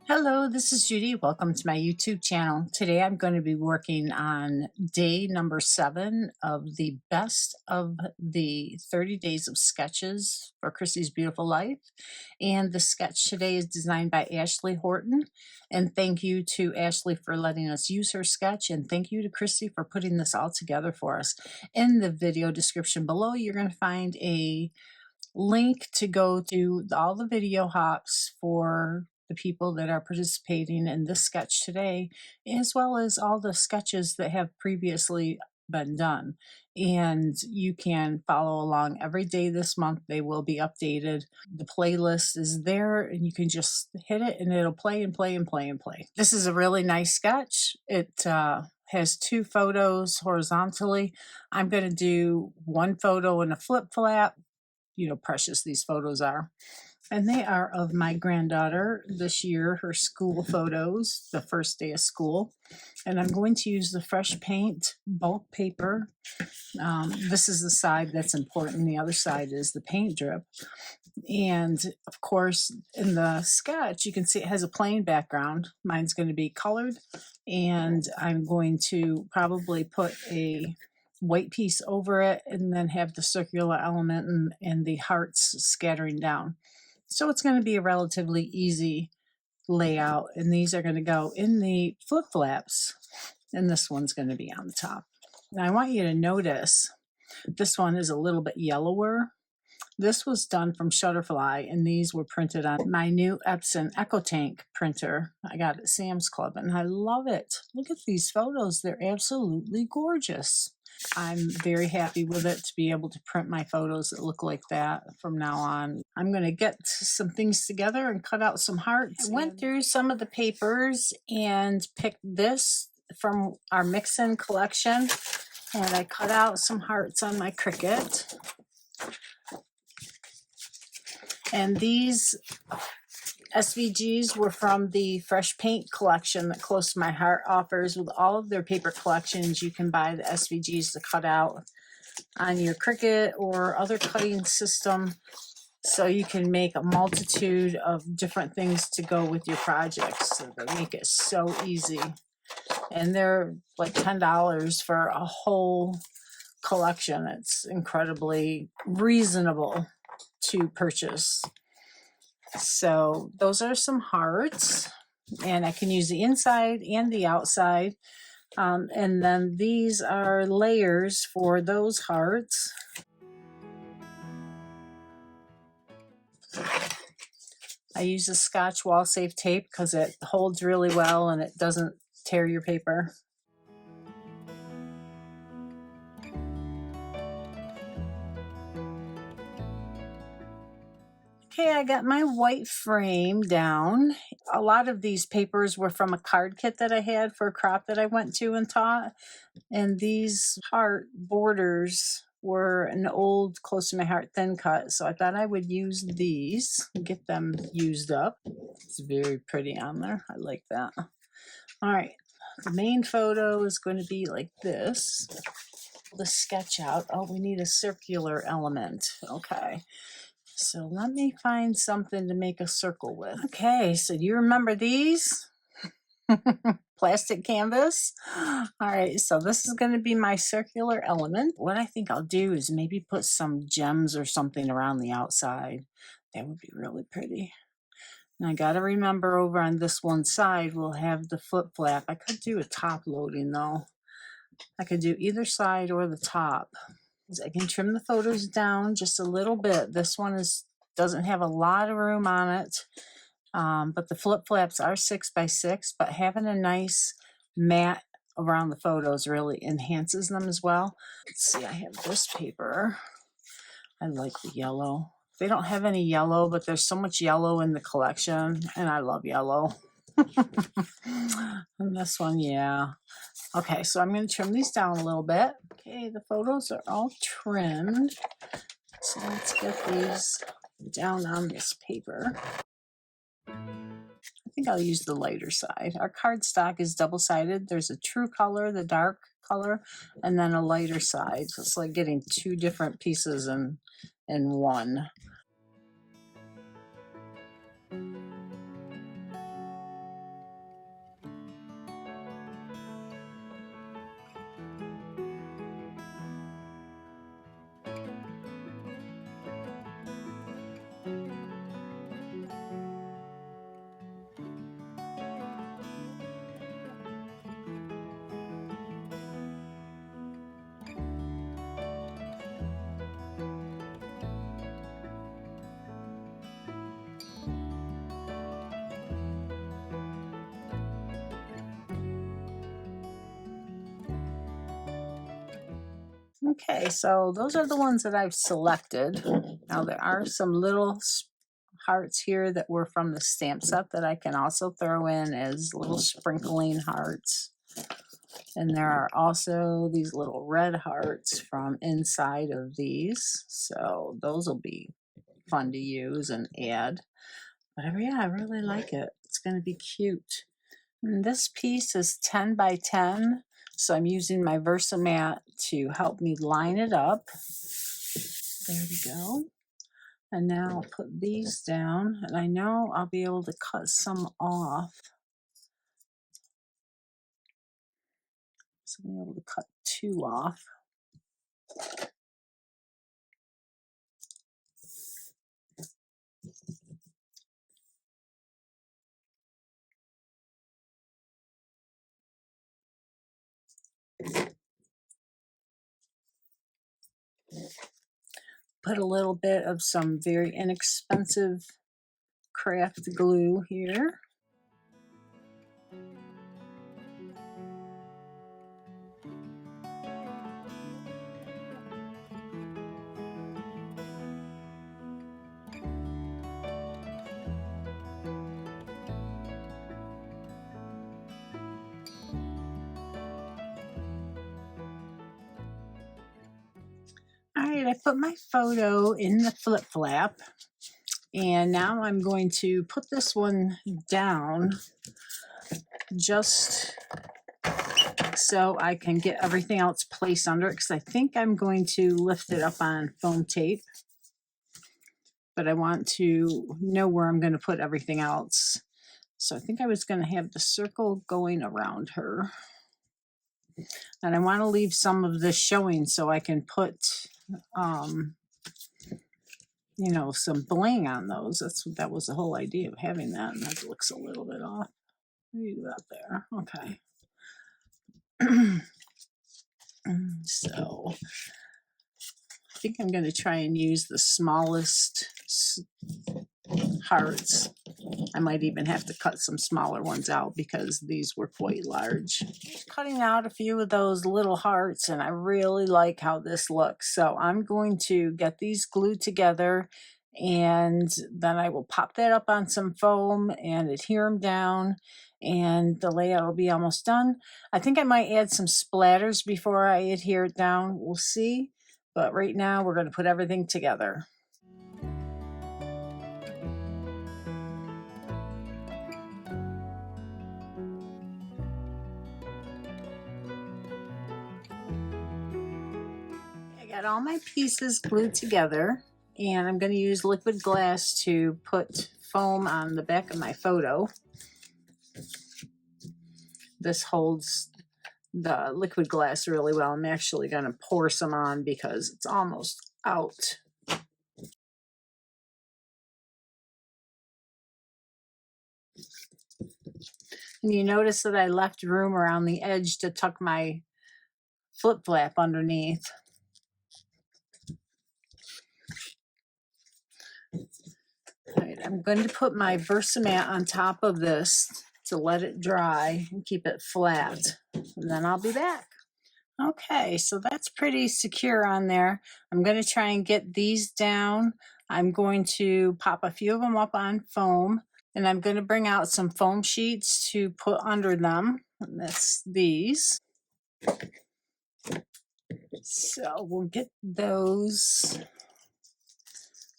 Hello, this is Judy. Welcome to my YouTube channel. Today I'm going to be working on day number 7 of the best of the 30 days of sketches for Chrissy's Beautiful Life. And the sketch today is designed by Ashley Horton. And thank you to Ashley for letting us use her sketch. And thank you to Chrissy for putting this all together for us. In the video description below, you're going to find a link to go to all the video hops for the people that are participating in this sketch today, as well as all the sketches that have previously been done. And you can follow along every day this month. They will be updated. The playlist is there and you can just hit it and it'll play and play and play and play. This is a really nice sketch. It has 2 photos horizontally. I'm going to do one photo in a flip flap. You know, precious these photos are. And they are of my granddaughter this year, her school photos, the first day of school. And I'm going to use the fresh paint bulk paper. This is the side that's important. The other side is the paint drip. And of course, in the sketch, you can see it has a plain background. Mine's going to be colored. And I'm going to probably put a white piece over it and then have the circular element and the hearts scattering down. So it's going to be a relatively easy layout, and these are going to go in the flip flaps, and this one's going to be on the top. Now I want you to notice this one is a little bit yellower. This was done from Shutterfly, and these were printed on my new Epson EcoTank printer I got at Sam's Club, and I love it. Look at these photos. They're absolutely gorgeous. I'm very happy with it to be able to print my photos that look like that from now on. I'm going to get some things together and cut out some hearts. I went through some of the papers and picked this from our mix-in collection, and I cut out some hearts on my Cricut. And these SVGs were from the Fresh Paint collection that Close to My Heart offers. With all of their paper collections, you can buy the SVGs to cut out on your Cricut or other cutting system, so you can make a multitude of different things to go with your projects. So they make it so easy. And they're like $10 for a whole collection. It's incredibly reasonable to purchase. So those are some hearts, and I can use the inside and the outside. And then these are layers for those hearts. I use the Scotch wall safe tape because it holds really well and it doesn't tear your paper. Okay, I got my white frame down. A lot of these papers were from a card kit that I had for a crop that I went to and taught. And these heart borders were an old Close to My Heart thin cut. So I thought I would use these and get them used up. It's very pretty on there. I like that. All right, the main photo is going to be like this. The sketch out. Oh, we need a circular element. Okay. So let me find something to make a circle with. Okay, so do you remember these? Plastic canvas. All right, so this is going to be my circular element. What I think I'll do is maybe put some gems or something around the outside. That would be really pretty. And I got to remember over on this one side, we'll have the flip flap. I could do a top loading though. I could do either side or the top. I can trim the photos down just a little bit. This one doesn't have a lot of room on it, but the flip flaps are 6x6, but having a nice mat around the photos really enhances them as well. Let's see, I have this paper. I like the yellow. They don't have any yellow, but there's so much yellow in the collection, and I love yellow. And this one, yeah. Okay, so I'm going to trim these down a little bit. Okay, the photos are all trimmed. So let's get these down on this paper. I think I'll use the lighter side. Our cardstock is double-sided. There's a true color, the dark color, and then a lighter side. So it's like getting 2 different pieces in one. Okay, so those are the ones that I've selected. Now there are some little hearts here that were from the stamp set that I can also throw in as little sprinkling hearts. And there are also these little red hearts from inside of these. So those will be fun to use and add. But yeah, I really like it. It's going to be cute. And this piece is 10 by 10. So I'm using my Versamat to help me line it up. There we go. And now I'll put these down, and I know I'll be able to cut some off. So I'm able to cut 2 off. Put a little bit of some very inexpensive craft glue here. All right, I put my photo in the flip flap, and now I'm going to put this one down just so I can get everything else placed under it, because I think I'm going to lift it up on foam tape, but I want to know where I'm going to put everything else. So I think I was going to have the circle going around her, and I want to leave some of this showing so I can put you know, some bling on those. That was the whole idea of having that, and that looks a little bit off. Leave that there. Okay. So I think I'm going to try and use the smallest hearts. I might even have to cut some smaller ones out because these were quite large. Cutting out a few of those little hearts, and I really like how this looks. So I'm going to get these glued together, and then I will pop that up on some foam and adhere them down, and the layout will be almost done. I think I might add some splatters before I adhere it down. We'll see. But right now we're going to put everything together. I got all my pieces glued together, and I'm going to use liquid glass to put foam on the back of my photo. This holds the liquid glass really well. I'm actually going to pour some on because it's almost out. And you notice that I left room around the edge to tuck my flip flap underneath. All right, I'm going to put my Versamat on top of this to let it dry and keep it flat, and then I'll be back. Okay, so that's pretty secure on there. I'm going to try and get these down. I'm going to pop a few of them up on foam, and I'm going to bring out some foam sheets to put under them. And that's these. So we'll get those.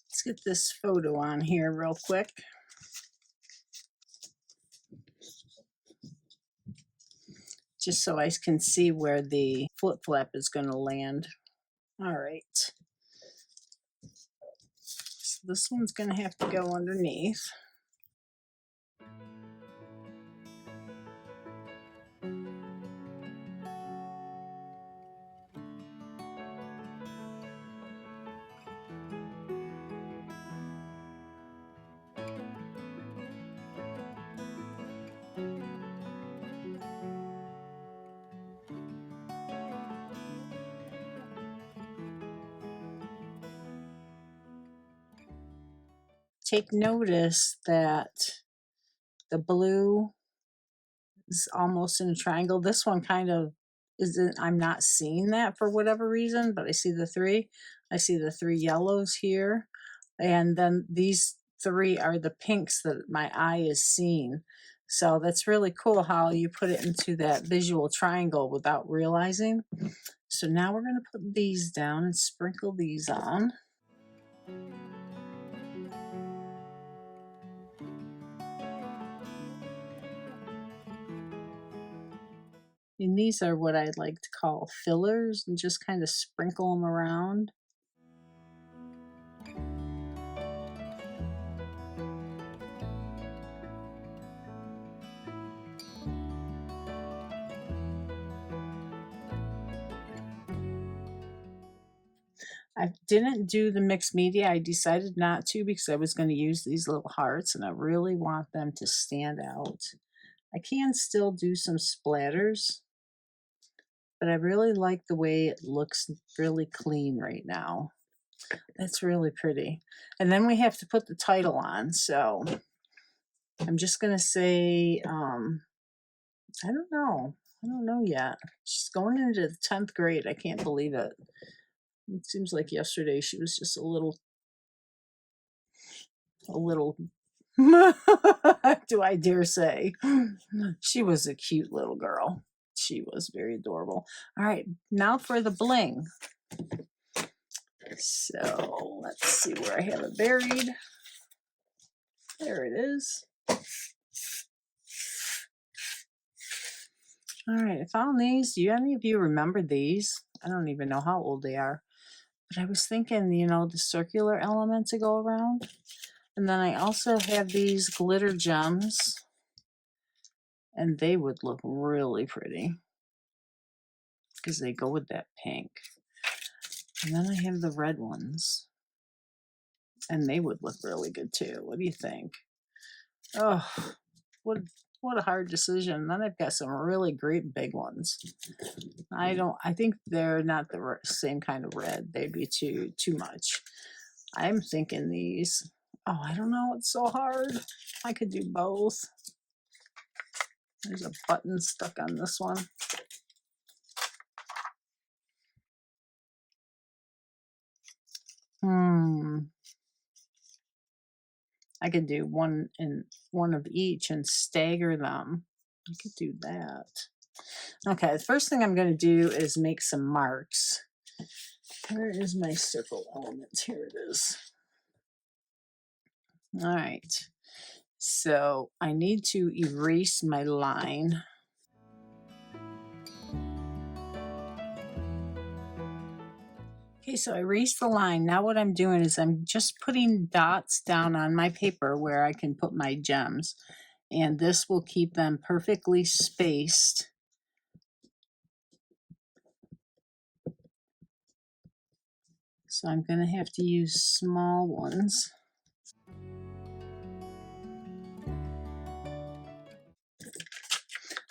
Let's get this photo on here real quick. Just so I can see where the flip flap is going to land. All right. So this one's going to have to go underneath. Take notice that the blue is almost in a triangle. This one kind of isn't, I'm not seeing that for whatever reason, but I see the three. I see the three yellows here. And then these three are the pinks that my eye is seeing. So that's really cool how you put it into that visual triangle without realizing. So now we're going to put these down and sprinkle these on. And these are what I like to call fillers, and just kind of sprinkle them around. I didn't do the mixed media. I decided not to because I was going to use these little hearts and I really want them to stand out. I can still do some splatters, but I really like the way it looks really clean right now. That's really pretty. And then we have to put the title on. So I'm just going to say, I don't know. I don't know yet. She's going into the 10th grade. I can't believe it. It seems like yesterday she was just a little, do I dare say, she was a cute little girl. She was very adorable. All right, now for the bling. So let's see where I have it buried. There it is. All right, I found these. Do any of you remember these? I don't even know how old they are. But I was thinking, you know, the circular element to go around. And then I also have these glitter gems. And they would look really pretty because they go with that pink. And then I have the red ones. And they would look really good too. What do you think? Oh, what a hard decision. And then I've got some really great big ones. I think they're not the same kind of red. They'd be too much. I'm thinking these. Oh, I don't know. It's so hard. I could do both. There's a button stuck on this one. I could do one of each and stagger them. I could do that. Okay, the first thing I'm going to do is make some marks. Where is my circle element? Here it is. All right. So I need to erase my line. Okay, so I erased the line. Now what I'm doing is I'm just putting dots down on my paper where I can put my gems. And this will keep them perfectly spaced. So I'm going to have to use small ones.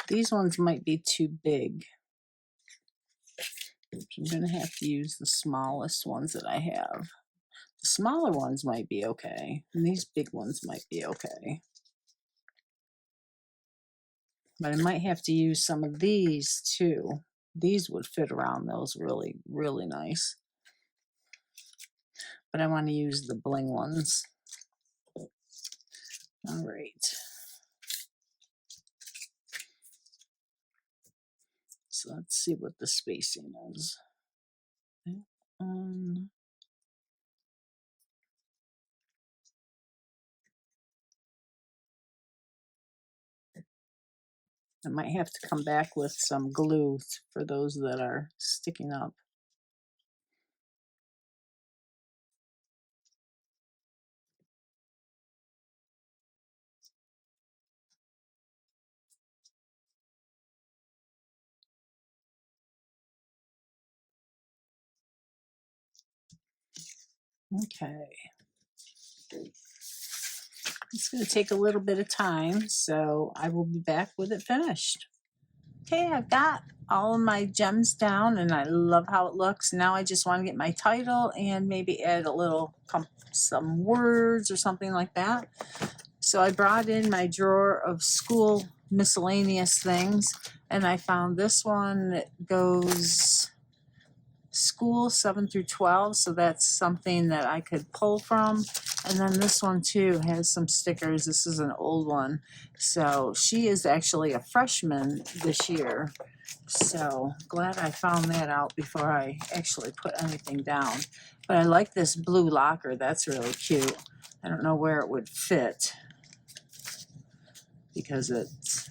These ones might be too big. I'm going to have to use the smallest ones that I have. The smaller ones might be okay, and these big ones might be okay. But I might have to use some of these too. These would fit around those really, really nice. But I want to use the bling ones. All right. So let's see what the spacing is. I might have to come back with some glue for those that are sticking up. Okay. It's going to take a little bit of time, so I will be back with it finished. Okay, I've got all of my gems down and I love how it looks. Now I just want to get my title and maybe add a little, some words or something like that. So I brought in my drawer of school miscellaneous things, and I found this one that goes school 7 through 12, so that's something that I could pull from. And then this one too has some stickers. This is an old one, so she is actually a freshman this year, so glad I found that out before I actually put anything down. But I like this blue locker. That's really cute. I don't know where it would fit because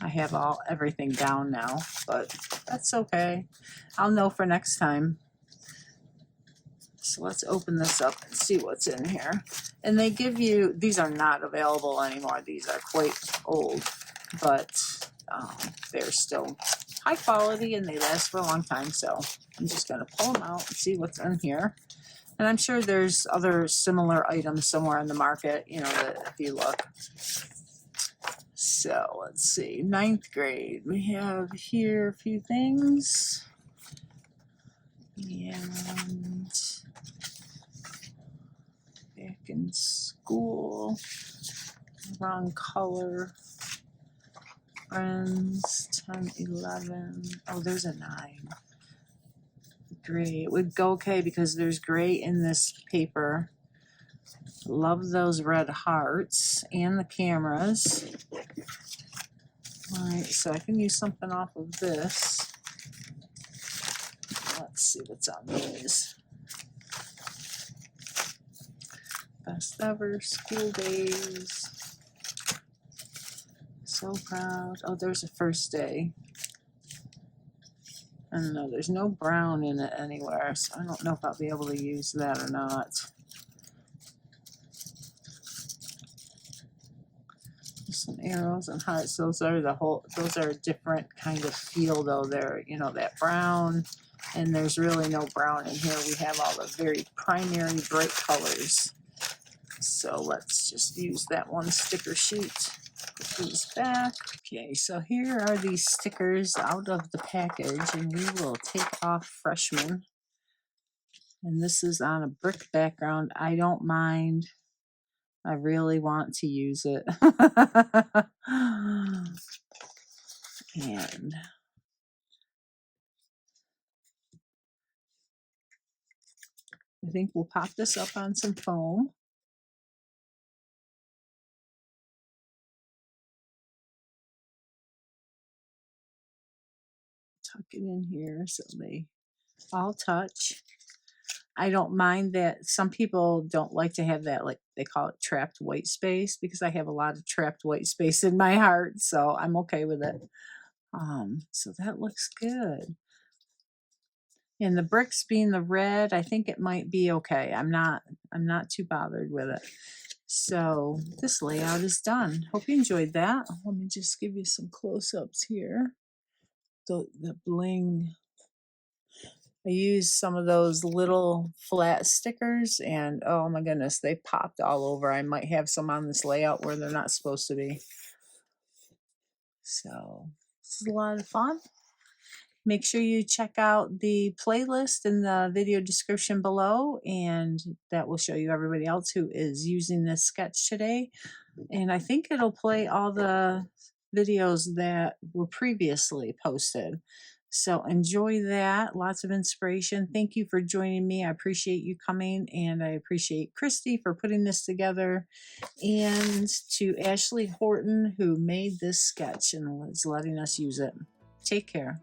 I have everything down now, but that's okay. I'll know for next time. So let's open this up and see what's in here. And they give you, these are not available anymore. These are quite old, but they're still high quality and they last for a long time. So I'm just going to pull them out and see what's in here. And I'm sure there's other similar items somewhere in the market, you know, that if you look. So let's see, 9th grade. We have here a few things. And back in school, wrong color. Friends, 10, 11. Oh, there's a 9. Gray. It would go okay because there's gray in this paper. Love those red hearts and the cameras. All right, so I can use something off of this. Let's see what's on these. Best ever school days. So proud. Oh, there's a first day. I don't know, there's no brown in it anywhere, so I don't know if I'll be able to use that or not. Some arrows and hearts. Those are a different kind of feel though. They're, you know, that brown, and there's really no brown in here. We have all the very primary bright colors. So let's just use that one sticker sheet. Put these back. Okay, so here are these stickers out of the package, and we will take off freshman. And this is on a brick background. I don't mind. I really want to use it. And I think we'll pop this up on some foam. Tuck it in here so they all touch. I don't mind that. Some people don't like to have that, like they call it trapped white space, because I have a lot of trapped white space in my heart, so I'm okay with it. So that looks good. And the bricks being the red, I think it might be okay. I'm not too bothered with it. So this layout is done. Hope you enjoyed that. Let me just give you some close-ups here. The bling. I used some of those little flat stickers, and oh my goodness, they popped all over. I might have some on this layout where they're not supposed to be. So this is a lot of fun. Make sure you check out the playlist in the video description below, and that will show you everybody else who is using this sketch today. And I think it'll play all the videos that were previously posted. So enjoy that. Lots of inspiration. Thank you for joining me. I appreciate you coming, and I appreciate Christy for putting this together, and to Ashley Horton, who made this sketch and was letting us use it. Take care.